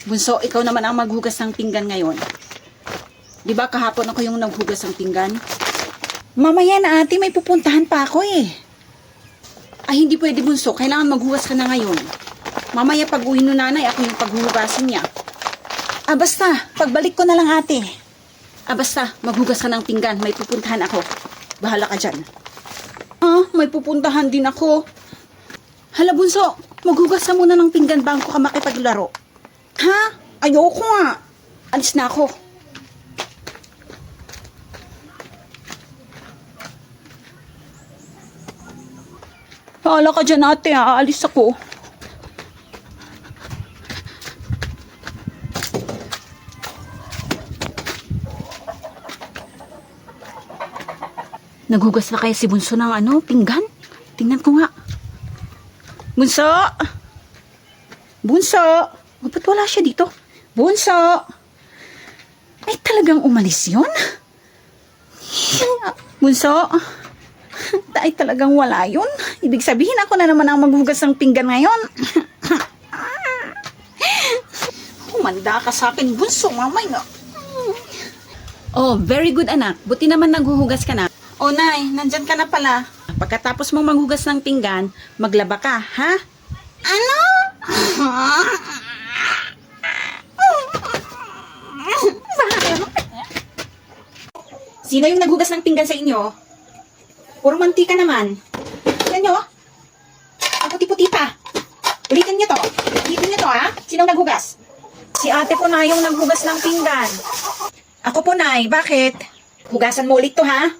Bunso, ikaw naman ang maghugas ng pinggan ngayon. Di ba kahapon ako yung naghugas ng pinggan? Mamaya na ate, may pupuntahan pa ako eh. Ay, hindi pwede bunso. Kailangan maghugas ka na ngayon. Mamaya pag uwi no nanay, ako yung paghuhugasin niya. Ah, basta. Pagbalik ko na lang ate. Ah, basta. Maghugas ka ng pinggan. May pupuntahan ako. Bahala ka dyan. Ah, may pupuntahan din ako. Hala bunso, maghugas ka muna ng pinggan bago ka makipaglaro. Ha? Ayoko nga. Alis na ako. Bahala ka dyan ate, aalis ako. Naghugas na kaya si Bunso ng pinggan? Tingnan ko nga. Bunso! Bunso! Oh, ba't wala siya dito? Bunso! Ay, talagang umalis yun? Bunso! Ay, talagang wala yun. Ibig sabihin ako na naman ang maghugas ng pinggan ngayon. Humanda ka sa akin, Bunso, mamay na. Oh, very good anak. Buti naman naghuhugas ka na. Oh, nay, nandyan ka na pala. Pagkatapos mong maghugas ng pinggan, maglaba ka, ha? Ano? Sino yung naghugas ng pinggan sa inyo? Puro mantika naman. Tignan nyo. Ang puti-puti pa. Ulitin nyo to. Ulitin nyo to, ha? Sinong naghugas? Si ate po na yung naghugas ng pinggan. Ako po, nay. Bakit? Hugasan mo ulit to, ha?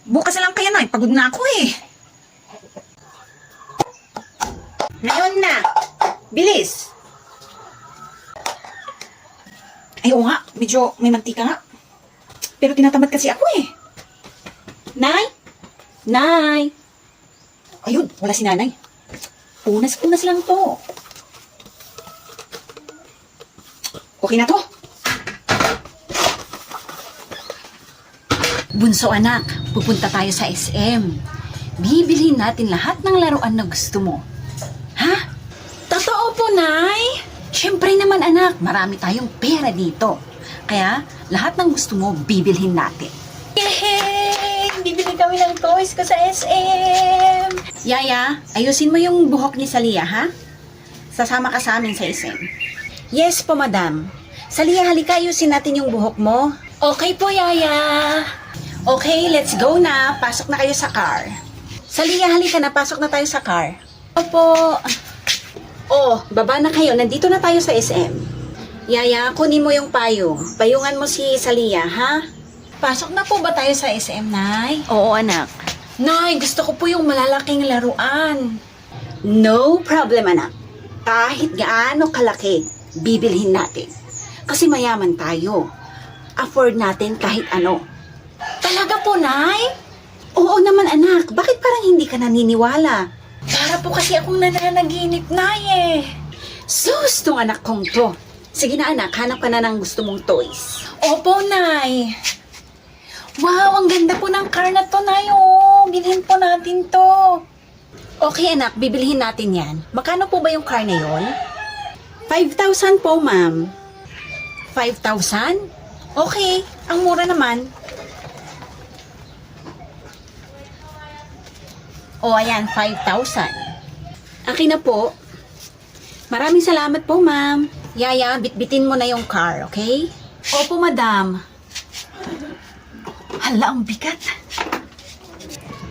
Bukas na lang kaya, nay. Pagod na ako, eh. Ngayon na. Bilis. Ay, oo nga. Medyo may mantika nga. Pero tinatamad kasi ako, eh. Nay? Nay! Ayun, wala si nanay. Punas-punas lang to. Okay na to. Bunso anak, pupunta tayo sa SM. Bibilhin natin lahat ng laruan na gusto mo. Ha? Totoo po, Nay? Siyempre naman anak, marami tayong pera dito. Kaya, lahat ng gusto mo, bibilhin natin. Yay! Bibili kami ng toys ko sa SM! Yaya, ayusin mo yung buhok ni Salia, ha? Sasama ka sa amin sa SM. Yes po, madam. Salia, halika, ayusin natin yung buhok mo. Okay po, Yaya. Okay, let's go na. Pasok na kayo sa car. Salia, halika na. Pasok na tayo sa car. Opo. Oh, baba na kayo. Nandito na tayo sa SM. Yaya, kunin mo yung payong. Payungan mo si Salia, ha? Pasok na po ba tayo sa SM, Nay? Oo, anak. Nay, gusto ko po yung malalaking laruan. No problem, anak. Kahit gaano kalaki, bibilhin natin. Kasi mayaman tayo. Afford natin kahit ano. Talaga po, Nay? Oo naman, anak. Bakit parang hindi ka naniniwala? Para po kasi akong nananaginip, Nay, eh. Sus, tong anak kong to. Sige na, anak. Hanap ka na ng gusto mong toys. Opo, Nay. Wow, ang ganda po ng car na to, Nay, oh. Bilhin po natin to. Okay, anak. Bibilhin natin yan. Magkano po ba yung car na yon? 5,000 po, ma'am. 5,000? Okay. Ang mura naman. O, ayan, 5,000. Akin na po. Maraming salamat po, ma'am. Yaya, bitbitin mo na yung car, okay? Opo, madam. Hala, ang bigat.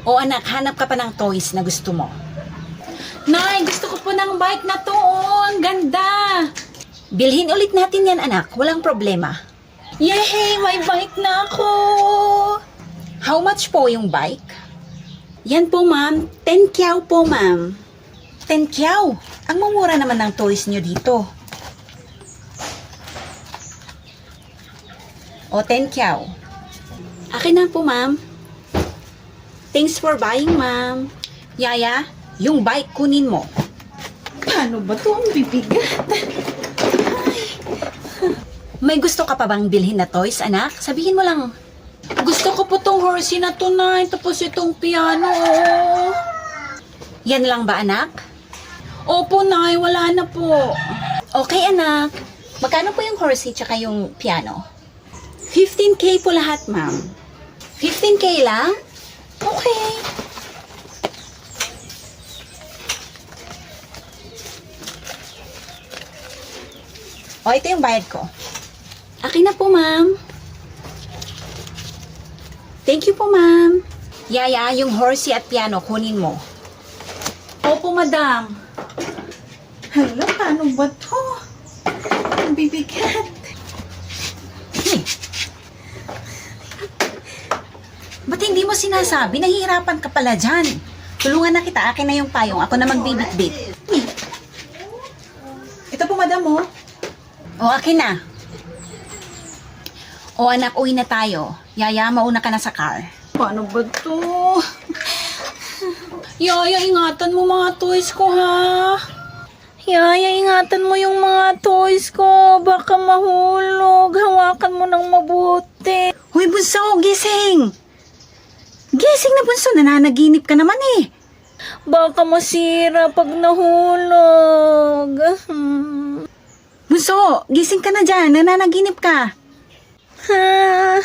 O, anak, hanap ka pa ng toys na gusto mo. Nay, gusto ko po ng bike na to, oh. Ang ganda. Bilhin ulit natin yan, anak. Walang problema. Yay! May bike na ako! How much po yung bike? Yan po, ma'am. 10 kyaw po, ma'am. 10 kyaw. Ang mumura naman ng toys nyo dito. O, 10 kyaw. Akin na po, ma'am. Thanks for buying, ma'am. Yaya, yung bike kunin mo. Paano ba to? Ang bibigat. May gusto ka pa bang bilhin na toys, anak? Sabihin mo lang. Gusto ko po tong horsey na to, Nay. Tapos itong piano. Yan lang ba, anak? Opo, Nay. Wala na po. Okay, anak. Magkano po yung horsey tsaka yung piano? 15K po lahat, ma'am. 15K lang? Okay. O, ito yung bayad ko. Akin na po, ma'am. Thank you po, ma'am. Yaya, yung horsey at piano, kunin mo. Opo, madam. Hala, paano ba to? Ang bibigat. Ba't hindi mo sinasabi? Nahihirapan ka pala dyan. Tulungan na kita. Akin na yung payong. Ako na magbibit-bit. Ito po, madam, oh. O, akin na. O, anak, uwi na tayo. Yaya, mauna ka na sa car. Paano ba to? Yaya, ingatan mo mga toys ko, ha? Yaya, ingatan mo yung mga toys ko. Baka mahulog. Hawakan mo ng mabuti. Huy, bunso, gising! Gising na, bunso. Nananaginip ka naman eh. Baka masira pag nahulog. Bunso, gising ka na dyan. Nananaginip ka. Ha?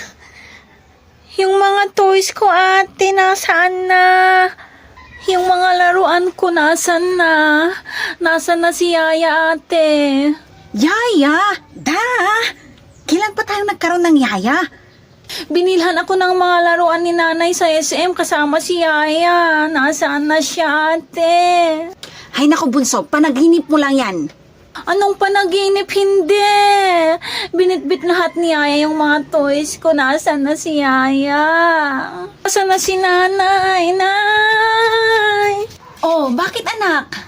Yung mga toys ko, ate, nasaan na? Yung mga laruan ko, nasan na? Nasaan na si Yaya, ate? Yaya! Da! Kailan pa tayo nagkaroon ng yaya? Binilhan ako ng mga laruan ni nanay sa SM kasama si Yaya. Nasaan na siya, ate? Hay naku, bunso. Panaginip mo lang yan. Anong panaginip? Hindi. Binitbit lahat ni Yaya yung mga toys ko. Nasaan na si Yaya? Nasaan na si nanay? Nay! Oh, bakit anak?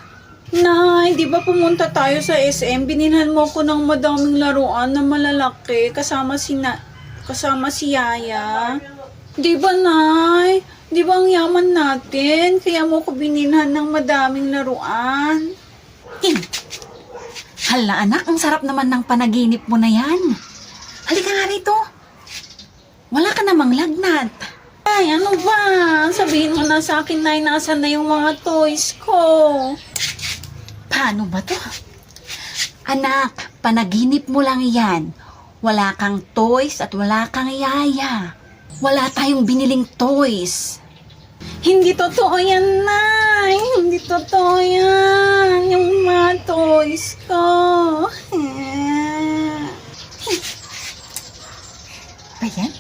Nay, di ba pumunta tayo sa SM? Binilhan mo ko ng madaming laruan na malalaki kasama si Yaya. Di ba, Nay? Di ba ang yaman natin? Kaya mo ko binilhan ng madaming laruan. Hala anak, ang sarap naman ng panaginip mo na yan. Halika nga rito. Wala ka namang lagnat. Ay, ano ba? Sabihin mo na sa akin, Nay, nasan na yung mga toys ko? Paano ba to? Anak, panaginip mo lang yan. Wala kang toys at wala kang yaya. Wala tayong biniling toys. Hindi totoo yan, Nay. Hindi totoo yan. Yung mga toys ko. Ba yan?